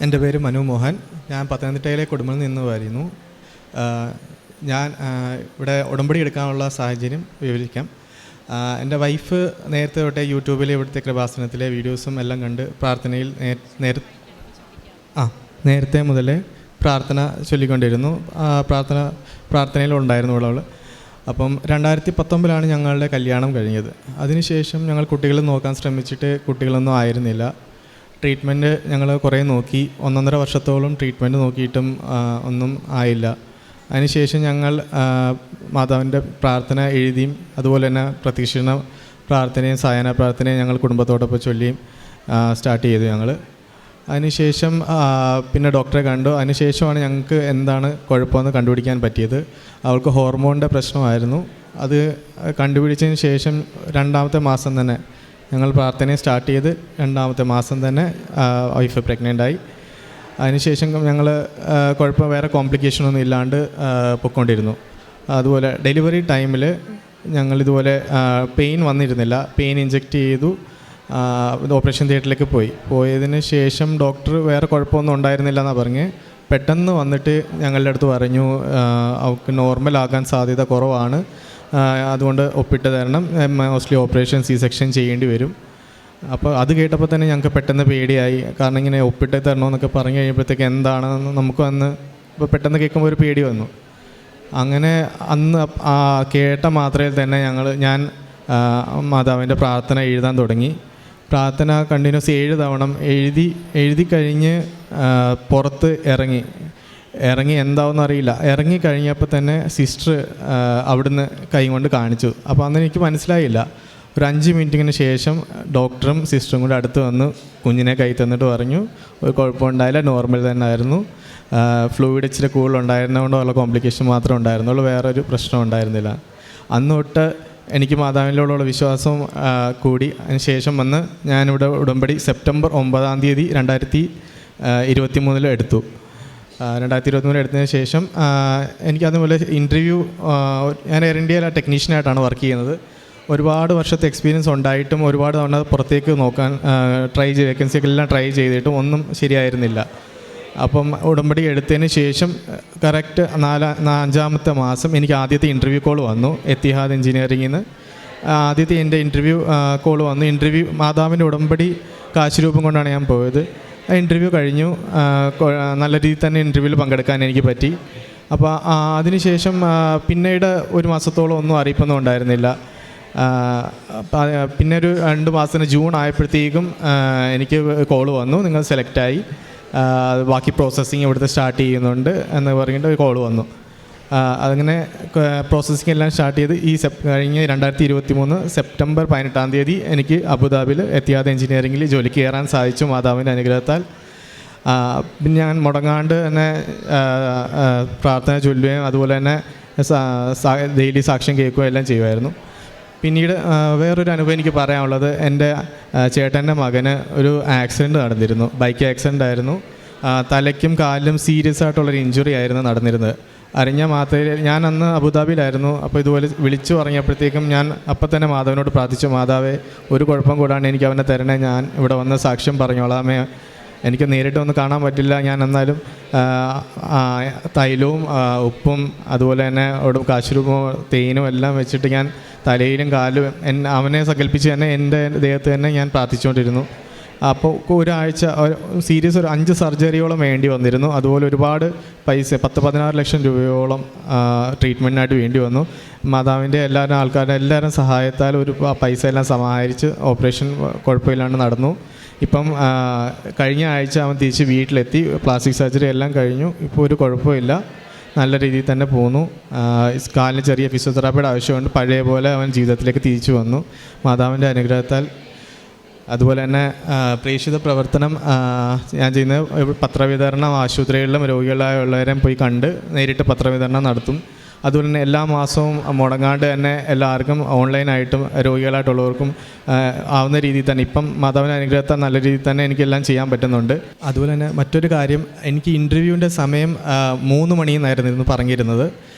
എൻ്റെ പേര് മനു മോഹൻ. ഞാൻ പത്തനംതിട്ടയിലെ കൊടുമണിൽ നിന്ന് വരുന്നു. ഞാൻ ഇവിടെ ഉടമ്പടി എടുക്കാനുള്ള സാഹചര്യം വിവരിക്കാം. എൻ്റെ വൈഫ് നേരത്തെ തൊട്ടേ യൂട്യൂബിൽ ഇവിടുത്തെ കൃപാസനത്തിലെ വീഡിയോസും എല്ലാം കണ്ട് പ്രാർത്ഥനയിൽ നേരത്തെ മുതലേ പ്രാർത്ഥന ചൊല്ലിക്കൊണ്ടിരുന്നു. പ്രാർത്ഥനയിലുണ്ടായിരുന്നു അവൾ. അപ്പം 2019 ഞങ്ങളുടെ കല്യാണം കഴിഞ്ഞത്. അതിനുശേഷം ഞങ്ങൾ കുട്ടികളെ നോക്കാൻ ശ്രമിച്ചിട്ട് കുട്ടികളൊന്നും ആയിരുന്നില്ല. ട്രീറ്റ്മെൻറ്റ് ഞങ്ങൾ കുറേ നോക്കി, 1.5 വർഷത്തോളം ട്രീറ്റ്മെൻറ്റ് നോക്കിയിട്ടും ഒന്നും ആയില്ല. അതിനുശേഷം ഞങ്ങൾ മാതാവിൻ്റെ പ്രാർത്ഥന എഴുതിയും അതുപോലെ തന്നെ പ്രതീക്ഷണ പ്രാർത്ഥനയും സായാഹ്ന പ്രാർത്ഥനയും ഞങ്ങൾ കുടുംബത്തോടൊപ്പം ചൊല്ലിയും സ്റ്റാർട്ട് ചെയ്തു ഞങ്ങൾ. അതിനുശേഷം പിന്നെ ഡോക്ടറെ കണ്ടു. അതിനുശേഷമാണ് ഞങ്ങൾക്ക് എന്താണ് കുഴപ്പമെന്ന് കണ്ടുപിടിക്കാൻ പറ്റിയത്. അവൾക്ക് ഹോർമോണിൻ്റെ പ്രശ്നമായിരുന്നു. അത് കണ്ടുപിടിച്ചതിന് ശേഷം 2ാമത്തെ മാസം തന്നെ ഞങ്ങൾ പ്രാർത്ഥനയെ സ്റ്റാർട്ട് ചെയ്ത് 2ാമത്തെ മാസം തന്നെ വൈഫ് പ്രഗ്നൻ്റായി. അതിനുശേഷം ഞങ്ങൾ വേറെ കോംപ്ലിക്കേഷനൊന്നും ഇല്ലാണ്ട് പൊയ്ക്കൊണ്ടിരുന്നു. അതുപോലെ ഡെലിവറി ടൈമിൽ ഞങ്ങളിതുപോലെ പെയിൻ വന്നിരുന്നില്ല. പെയിൻ ഇഞ്ചെക്റ്റ് ചെയ്തു. ഓപ്പറേഷൻ തിയേറ്ററിലേക്ക് പോയതിന് ശേഷം ഡോക്ടർ വേറെ കുഴപ്പമൊന്നും ഉണ്ടായിരുന്നില്ല എന്നാണ് പറഞ്ഞ്. പെട്ടെന്ന് വന്നിട്ട് ഞങ്ങളുടെ അടുത്ത് പറഞ്ഞു, അവൾക്ക് നോർമലാകാൻ സാധ്യത കുറവാണ്, അതുകൊണ്ട് ഒപ്പിട്ട് തരണം, മോസ്റ്റ്ലി ഓപ്പറേഷൻ C-സെക്ഷൻ ചെയ്യേണ്ടി വരും. അപ്പോൾ അത് കേട്ടപ്പോൾ തന്നെ ഞങ്ങൾക്ക് പെട്ടെന്ന് പേടിയായി. കാരണം ഇങ്ങനെ ഒപ്പിട്ട് തരണമെന്നൊക്കെ പറഞ്ഞു കഴിയുമ്പോഴത്തേക്ക് എന്താണെന്ന് നമുക്ക് ഇപ്പോൾ പെട്ടെന്ന് കേൾക്കുമ്പോൾ ഒരു പേടി വന്നു. അങ്ങനെ അന്ന് കേട്ട മാത്രയിൽ തന്നെ ഞാൻ മാതാവിൻ്റെ പ്രാർത്ഥന എഴുതാൻ തുടങ്ങി. പ്രാർത്ഥന കണ്ടിന്യൂസ് 7 തവണ എഴുതി കഴിഞ്ഞ് പുറത്ത് ഇറങ്ങി എന്താവെന്ന് അറിയില്ല. ഇറങ്ങി കഴിഞ്ഞപ്പോൾ തന്നെ സിസ്റ്റർ അവിടുന്ന് കൈ കൊണ്ട് കാണിച്ചു. അപ്പോൾ അന്ന് എനിക്ക് മനസ്സിലായില്ല. ഒരു 5 മിനിറ്റിന് ശേഷം ഡോക്ടറും സിസ്റ്ററും കൂടെ അടുത്ത് വന്ന് കുഞ്ഞിനെ കൈ തന്നിട്ട് പറഞ്ഞു ഒരു കുഴപ്പമുണ്ടായില്ല, നോർമൽ തന്നെ ആയിരുന്നു. ഫ്ലൂയിഡ് ഇച്ചിരി കൂടുതലുണ്ടായിരുന്നതുകൊണ്ട് ഉള്ള കോംപ്ലിക്കേഷൻ മാത്രമേ ഉണ്ടായിരുന്നുള്ളൂ, വേറൊരു പ്രശ്നം ഉണ്ടായിരുന്നില്ല. അന്ന് തൊട്ട് എനിക്ക് മാതാവിനോടുള്ള വിശ്വാസം കൂടി. അതിന് ശേഷം വന്ന് ഞാനിവിടെ ഉടമ്പടി സെപ്റ്റംബർ 9 2023 എടുത്തു. 2023 എടുത്തതിന് ശേഷം എനിക്കതുപോലെ ഇൻ്റർവ്യൂ, ഞാൻ എയർ ഇന്ത്യയിലെ ടെക്നീഷ്യനായിട്ടാണ് വർക്ക് ചെയ്യുന്നത്. ഒരുപാട് വർഷത്തെ എക്സ്പീരിയൻസ് ഉണ്ടായിട്ടും ഒരുപാട് തവണ പുറത്തേക്ക് നോക്കാൻ വേക്കൻസിക്കെല്ലാം ട്രൈ ചെയ്തിട്ടും ഒന്നും ശരിയായിരുന്നില്ല. അപ്പം ഉടമ്പടി എടുത്തതിന് ശേഷം കറക്റ്റ് 5ാമത്തെ മാസം എനിക്ക് ആദ്യത്തെ ഇൻ്റർവ്യൂ കോൾ വന്നു. എത്തിഹാദ് എഞ്ചിനീയറിങ്ങിൽ നിന്ന് ആദ്യത്തെ എൻ്റെ ഇൻ്റർവ്യൂ കോൾ വന്നു. ഇൻ്റർവ്യൂ മാതാവിൻ്റെ ഉടമ്പടി കാശുരൂപം കൊണ്ടാണ് ഞാൻ പോയത്. ആ ഇൻ്റർവ്യൂ കഴിഞ്ഞു. നല്ല രീതിയിൽ തന്നെ ഇൻ്റർവ്യൂവിൽ പങ്കെടുക്കാൻ എനിക്ക് പറ്റി. അപ്പോൾ അതിനുശേഷം പിന്നീട് 1 മാസത്തോളം ഒന്നും അറിയിപ്പൊന്നും ഉണ്ടായിരുന്നില്ല. പിന്നെ ഒരു 2 മാസത്തിന് ജൂൺ ആയപ്പോഴത്തേക്കും എനിക്ക് കോൾ വന്നു, നിങ്ങൾ സെലക്റ്റായി, ബാക്കി പ്രോസസ്സിങ് ഇവിടുത്തെ സ്റ്റാർട്ട് ചെയ്യുന്നുണ്ട് എന്ന് പറഞ്ഞിട്ട് ഒരു കോൾ വന്നു. അങ്ങനെ പ്രോസസ്സിങ് എല്ലാം സ്റ്റാർട്ട് ചെയ്ത് കഴിഞ്ഞ 2023 സെപ്റ്റംബർ 18 എനിക്ക് അബുദാബിയിൽ എത്തിഹാദ് എഞ്ചിനീയറിങ്ങിൽ ജോലിക്ക് കയറാൻ സാധിച്ചു മാതാവിൻ്റെ അനുഗ്രഹത്താൽ. ഞാൻ മുടങ്ങാണ്ട് തന്നെ പ്രാർത്ഥന ചൊല്ലുകയും അതുപോലെ തന്നെ ഡെയിലി സാക്ഷ്യം കേൾക്കുകയും എല്ലാം ചെയ്യുമായിരുന്നു. പിന്നീട് വേറൊരു അനുഭവം എനിക്ക് പറയാനുള്ളത്, എൻ്റെ ചേട്ടൻ്റെ മകന് ഒരു ആക്സിഡൻറ്റ് നടന്നിരുന്നു. ബൈക്ക് ആക്സിഡൻ്റ് ആയിരുന്നു. തലയ്ക്കും കാലിലും സീരിയസ് ആയിട്ടുള്ളൊരു ഇഞ്ചുറി ആയിരുന്നു നടന്നിരുന്നത്. അറിഞ്ഞ മാത്രമേ ഞാൻ അന്ന് അബുദാബിയിലായിരുന്നു. അപ്പോൾ ഇതുപോലെ വിളിച്ചു പറഞ്ഞപ്പോഴത്തേക്കും ഞാൻ അപ്പം തന്നെ മാതാവിനോട് പ്രാർത്ഥിച്ചു, മാതാവേ ഒരു കുഴപ്പം കൂടാണ്ട് എനിക്ക് അവനെ തരണേ, ഞാൻ ഇവിടെ വന്ന് സാക്ഷ്യം പറഞ്ഞോളാമേ, എനിക്ക് നേരിട്ട് ഒന്ന് കാണാൻ പറ്റില്ല, ഞാൻ എന്നാലും തൈലവും ഉപ്പും അതുപോലെ തന്നെ കാശുരൂപവും തേനും എല്ലാം വെച്ചിട്ട് ഞാൻ തലയിലും കാലും അവനെ സങ്കല്പിച്ച് തന്നെ എൻ്റെ ദേഹത്ത് തന്നെ ഞാൻ പ്രാർത്ഥിച്ചുകൊണ്ടിരുന്നു. അപ്പോൾ ഒരാഴ്ച സീരിയസ് ഒരു 5 സർജറിയോളം വേണ്ടി വന്നിരുന്നു. അതുപോലെ ഒരുപാട് പൈസ 10-16 ലക്ഷം രൂപയോളം ട്രീറ്റ്മെൻറ്റിനായിട്ട് വേണ്ടി വന്നു. മാതാവിൻ്റെ എല്ലാവരും സഹായത്താൽ ഒരു പൈസ എല്ലാം സമാഹരിച്ച് ഓപ്പറേഷൻ കുഴപ്പമില്ലാണ്ട് നടന്നു. ഇപ്പം കഴിഞ്ഞ ആഴ്ച അവൻ തിരിച്ച് വീട്ടിലെത്തി. പ്ലാസ്റ്റിക് സർജറി എല്ലാം കഴിഞ്ഞു. ഇപ്പോൾ ഒരു കുഴപ്പമില്ല, നല്ല രീതിയിൽ തന്നെ പോകുന്നു. കാലിന് ചെറിയ ഫിസിയോതെറാപ്പിയുടെ ആവശ്യമുണ്ട്. പഴയ പോലെ അവൻ ജീവിതത്തിലേക്ക് തിരിച്ചു വന്നു മാതാവിൻ്റെ അനുഗ്രഹത്താൽ. അതുപോലെ തന്നെ പ്രേക്ഷിത പ്രവർത്തനം ഞാൻ ചെയ്യുന്നത് പത്രവിതരണം, ആശുപത്രികളിലും രോഗികളായുള്ളവരെയും പോയി കണ്ട് നേരിട്ട് പത്രവിതരണം നടത്തും. അതുപോലെ തന്നെ എല്ലാ മാസവും മുടങ്ങാണ്ട് തന്നെ എല്ലാവർക്കും ഓൺലൈനായിട്ടും രോഗികളായിട്ടുള്ളവർക്കും ആവുന്ന രീതിയിൽ തന്നെ ഇപ്പം മാതാവിൻ്റെ അനുഗ്രഹത്താൽ നല്ല രീതിയിൽ തന്നെ എനിക്കെല്ലാം ചെയ്യാൻ പറ്റുന്നുണ്ട്. അതുപോലെ തന്നെ മറ്റൊരു കാര്യം, എനിക്ക് ഇൻ്റർവ്യൂവിൻ്റെ സമയം 3 മണിയെന്നായിരുന്നു പറഞ്ഞിരുന്നത്.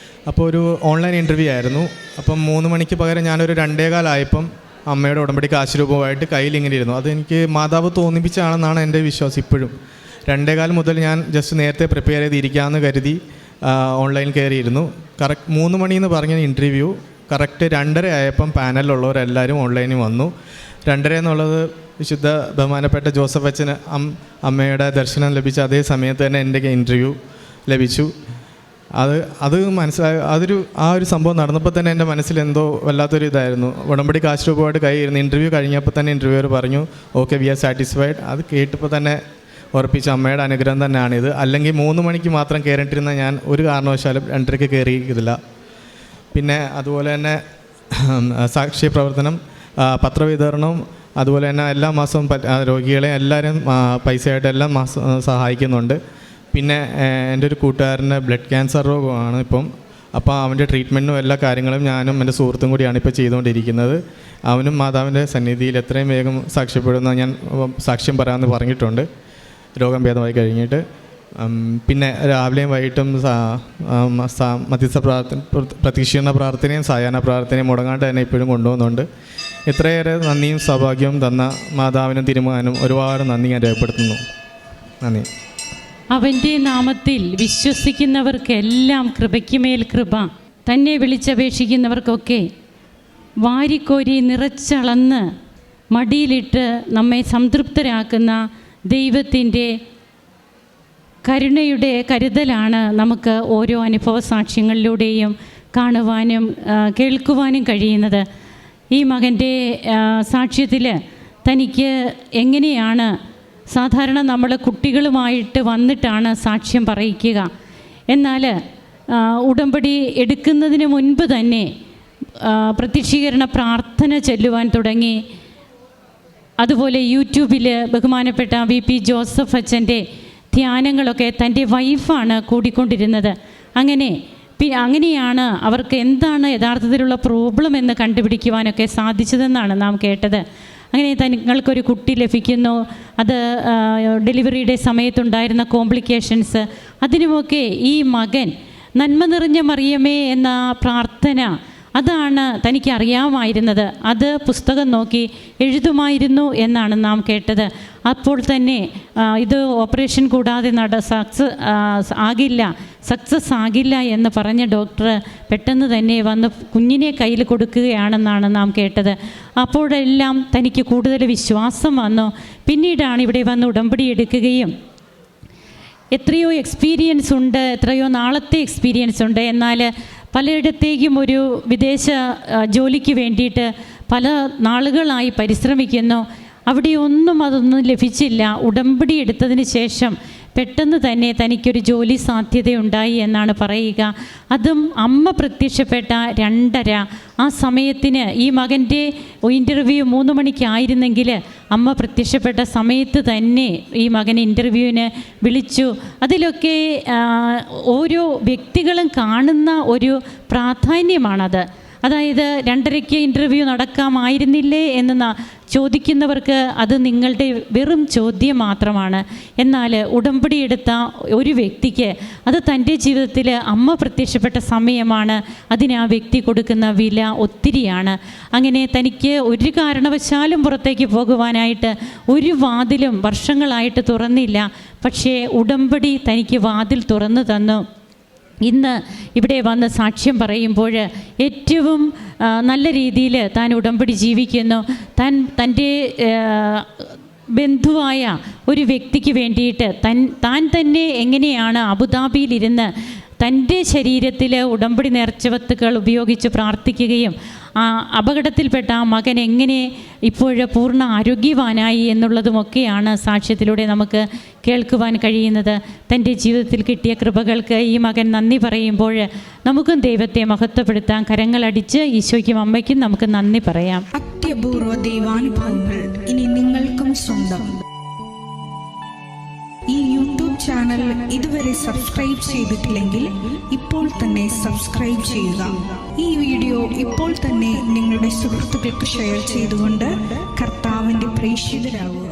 അപ്പോൾ ഒരു ഓൺലൈൻ ഇൻ്റർവ്യൂ ആയിരുന്നു. അപ്പം 3 മണിക്ക് പകരം ഞാനൊരു 2:15 അമ്മയുടെ ഉടമ്പടി കാശുരൂപമായിട്ട് കയ്യിൽ ഇങ്ങനെ ഇരുന്നു. അതെനിക്ക് മാതാവ് തോന്നിപ്പിച്ചാണെന്നാണ് എൻ്റെ വിശ്വാസം ഇപ്പോഴും. 2:15 മുതൽ ഞാൻ ജസ്റ്റ് നേരത്തെ പ്രിപ്പയർ ചെയ്തിരിക്കാമെന്ന് കരുതി ഓൺലൈൻ കയറിയിരുന്നു. കറക്റ്റ് 3 മണിയെന്ന് പറഞ്ഞ ഇൻ്റർവ്യൂ കറക്റ്റ് 2:30 ആയപ്പം പാനലിലുള്ളവരെല്ലാവരും ഓൺലൈനിൽ വന്നു. 2:30 എന്നുള്ളത് വിശുദ്ധ ബഹുമാനപ്പെട്ട ജോസഫ് അച്ഛന് അമ്മയുടെ ദർശനം ലഭിച്ച അതേ സമയത്ത് തന്നെ എൻ്റെ ഇൻ്റർവ്യൂ ലഭിച്ചു. അത് ആ ഒരു സംഭവം നടന്നപ്പോൾ തന്നെ എൻ്റെ മനസ്സിൽ എന്തോ വല്ലാത്തൊരു ഇതായിരുന്നു. ഉടമ്പടി കാശ് രൂപമായിട്ട് കൈയിരുന്നു. ഇൻ്റർവ്യൂ കഴിഞ്ഞപ്പോൾ തന്നെ ഇൻ്റർവ്യൂവർ പറഞ്ഞു ഓക്കെ വി ആർ സാറ്റിസ്ഫൈഡ്. അത് കേട്ടപ്പോൾ തന്നെ ഉറപ്പിച്ച അമ്മയുടെ അനുഗ്രഹം തന്നെയാണിത്. അല്ലെങ്കിൽ 3 മണിക്ക് മാത്രം കയറിയിട്ടിരുന്ന ഞാൻ ഒരു കാരണവശാലും 2:30 കയറിയിരിക്കില്ല. പിന്നെ അതുപോലെ തന്നെ സാക്ഷി പ്രവർത്തനം, പത്രവിതരണം, അതുപോലെ തന്നെ എല്ലാ മാസവും രോഗികളെ എല്ലാവരും പൈസയായിട്ട് എല്ലാ മാസം സഹായിക്കുന്നുണ്ട്. പിന്നെ എൻ്റെ ഒരു കൂട്ടുകാരന് ബ്ലഡ് ക്യാൻസർ രോഗമാണ് ഇപ്പം. അപ്പോൾ അവൻ്റെ ട്രീറ്റ്മെൻറ്റും എല്ലാ കാര്യങ്ങളും ഞാനും എൻ്റെ സുഹൃത്തും കൂടിയാണ് ഇപ്പോൾ ചെയ്തുകൊണ്ടിരിക്കുന്നത്. അവനും മാതാവിൻ്റെ സന്നിധിയിൽ എത്രയും വേഗം സാക്ഷ്യപ്പെടുന്ന ഞാൻ സാക്ഷ്യം പറയാമെന്ന് പറഞ്ഞിട്ടുണ്ട് രോഗം ഭേദമായി കഴിഞ്ഞിട്ട്. പിന്നെ രാവിലെയും വൈകിട്ടും മധ്യസ്ഥ പ്രതീക്ഷീകരണ പ്രാർത്ഥനയും സായാഹ്ന പ്രാർത്ഥനയും മുടങ്ങാണ്ട് തന്നെ ഇപ്പോഴും കൊണ്ടുപോകുന്നുണ്ട്. ഇത്രയേറെ നന്ദിയും സൗഭാഗ്യവും തന്ന മാതാവിനും തിരുമകനും ഒരുപാട് നന്ദി ഞാൻ രേഖപ്പെടുത്തുന്നു. നന്ദി. അവൻ്റെ നാമത്തിൽ വിശ്വസിക്കുന്നവർക്കെല്ലാം കൃപയ്ക്കുമേൽ കൃപ. തന്നെ വിളിച്ചപേക്ഷിക്കുന്നവർക്കൊക്കെ വാരിക്കോരി നിറച്ചളന്ന് മടിയിലിട്ട് നമ്മെ സംതൃപ്തരാക്കുന്ന ദൈവത്തിൻ്റെ കരുണയുടെ കരുതലാണ് നമുക്ക് ഓരോ അനുഭവ സാക്ഷ്യങ്ങളിലൂടെയും കാണുവാനും കേൾക്കുവാനും കഴിയുന്നത്. ഈ മകൻ്റെ സാക്ഷ്യത്തിൽ തനിക്ക് എങ്ങനെയാണ് സാധാരണ നമ്മൾ കുട്ടികളുമായിട്ട് വന്നിട്ടാണ് സാക്ഷ്യം പറയിക്കുക. എന്നാൽ ഉടമ്പടി എടുക്കുന്നതിന് മുൻപ് തന്നെ പ്രത്യക്ഷീകരണ പ്രാർത്ഥന ചൊല്ലുവാൻ തുടങ്ങി. അതുപോലെ യൂട്യൂബിൽ ബഹുമാനപ്പെട്ട VP ജോസഫ് അച്ഛൻ്റെ ധ്യാനങ്ങളൊക്കെ തൻ്റെ വൈഫാണ് കൂടിക്കൊണ്ടിരുന്നത്. അങ്ങനെയാണ് അവർക്ക് എന്താണ് യഥാർത്ഥത്തിലുള്ള പ്രോബ്ലം എന്ന് കണ്ടുപിടിക്കുവാനൊക്കെ സാധിച്ചതെന്നാണ് നാം കേട്ടത്. അങ്ങനെ തങ്ങൾക്കൊരു കുട്ടി ലഭിക്കുന്നു. അത് ഡെലിവറിയുടെ സമയത്തുണ്ടായിരുന്ന കോംപ്ലിക്കേഷൻസ്, അതിനുമൊക്കെ ഈ മകൻ നന്മ നിറഞ്ഞ മറിയമേ എന്ന പ്രാർത്ഥന അതാണ് തനിക്ക് അറിയാമായിരുന്നത്. അത് പുസ്തകം നോക്കി എഴുതുമായിരുന്നു എന്നാണ് നാം കേട്ടത്. അപ്പോൾ തന്നെ ഇത് ഓപ്പറേഷൻ കൂടാതെ സക്സസ് ആകില്ല എന്ന് പറഞ്ഞ ഡോക്ടർ പെട്ടെന്ന് തന്നെ വന്ന് കുഞ്ഞിനെ കയ്യിൽ കൊടുക്കുകയാണെന്നാണ് നാം കേട്ടത്. അപ്പോഴെല്ലാം തനിക്ക് കൂടുതൽ വിശ്വാസം വന്നു. പിന്നീടാണ് ഇവിടെ വന്ന് ഉടമ്പടി എടുക്കുകയും എത്രയോ എക്സ്പീരിയൻസ് ഉണ്ട്, എത്രയോ നാളത്തെ എക്സ്പീരിയൻസ് ഉണ്ട്. എന്നാൽ പലയിടത്തേക്കും ഒരു വിദേശ ജോലിക്ക് വേണ്ടിയിട്ട് പല നാളുകളായി പരിശ്രമിക്കുന്നു. അതൊന്നും ലഭിച്ചില്ല. ഉടമ്പടി എടുത്തതിന് ശേഷം പെട്ടെന്ന് തന്നെ തനിക്കൊരു ജോലി സാധ്യതയുണ്ടായി എന്നാണ് പറയുക. അതും അമ്മ പ്രത്യക്ഷപ്പെട്ട 2:30 ആ സമയത്തിന് ഈ മകൻ്റെ ഇൻ്റർവ്യൂ 3 മണിക്കായിരുന്നെങ്കിൽ അമ്മ പ്രത്യക്ഷപ്പെട്ട സമയത്ത് തന്നെ ഈ മകൻ ഇൻ്റർവ്യൂവിന് വിളിച്ചു. അതിലൊക്കെ ഓരോ വ്യക്തികളും കാണുന്ന ഒരു പ്രാധാന്യമാണത്. അതായത് 2:30 ഇൻ്റർവ്യൂ നടക്കാമായിരുന്നില്ലേ എന്ന് ചോദിക്കുന്നവർക്ക് അത് നിങ്ങളുടെ വെറും ചോദ്യം മാത്രമാണ്. എന്നാൽ ഉടമ്പടി എടുത്ത ഒരു വ്യക്തിക്ക് അത് തൻ്റെ ജീവിതത്തിൽ അമ്മ പ്രത്യക്ഷപ്പെട്ട സമയമാണ്. അതിന് ആ വ്യക്തി കൊടുക്കുന്ന വില ഒത്തിരിയാണ്. അങ്ങനെ തനിക്ക് ഒരു കാരണവശാലും പുറത്തേക്ക് പോകുവാനായിട്ട് ഒരു വാതിലും വർഷങ്ങളായിട്ട് തുറന്നില്ല. പക്ഷേ ഉടമ്പടി തനിക്ക് വാതിൽ തുറന്നു തന്നു. ഇന്ന് ഇവിടെ വന്ന് സാക്ഷ്യം പറയുമ്പോൾ ഏറ്റവും നല്ല രീതിയിൽ താൻ ഉടമ്പടി ജീവിക്കുന്നു. തൻ്റെ ബന്ധുവായ ഒരു വ്യക്തിക്ക് വേണ്ടിയിട്ട് താൻ തന്നെ എങ്ങനെയാണ് അബുദാബിയിലിരുന്ന് തൻ്റെ ശരീരത്തിൽ ഉടമ്പടി നേർച്ചവത്തുക്കൾ ഉപയോഗിച്ച് പ്രാർത്ഥിക്കുകയും അപകടത്തിൽപ്പെട്ട ആ മകൻ എങ്ങനെ ഇപ്പോൾ പൂർണ്ണ ആരോഗ്യവാനായി എന്നുള്ളതുമൊക്കെയാണ് സാക്ഷ്യത്തിലൂടെ നമുക്ക് കേൾക്കുവാൻ കഴിയുന്നത്. തൻ്റെ ജീവിതത്തിൽ കിട്ടിയ കൃപകൾക്ക് ഈ മകൻ നന്ദി പറയുമ്പോൾ നമുക്കും ദൈവത്തെ മഹത്വപ്പെടുത്താൻ കരങ്ങളടിച്ച് ഈശോയ്ക്കും അമ്മയ്ക്കും നമുക്ക് നന്ദി പറയാം. അത്യപൂർവ ദൈവാനുഭവങ്ങൾ ഇനി നിങ്ങൾക്കും സ്വന്തം. ഈ യൂട്യൂബ് ചാനൽ ഇതുവരെ സബ്സ്ക്രൈബ് ചെയ്തിട്ടില്ലെങ്കിൽ ഇപ്പോൾ തന്നെ സബ്സ്ക്രൈബ് ചെയ്യുക. ഈ വീഡിയോ ഇപ്പോൾ തന്നെ നിങ്ങളുടെ സുഹൃത്തുക്കൾക്ക് ഷെയർ ചെയ്തുകൊണ്ട് കർത്താവിൻ്റെ പ്രേക്ഷിതരാകുക.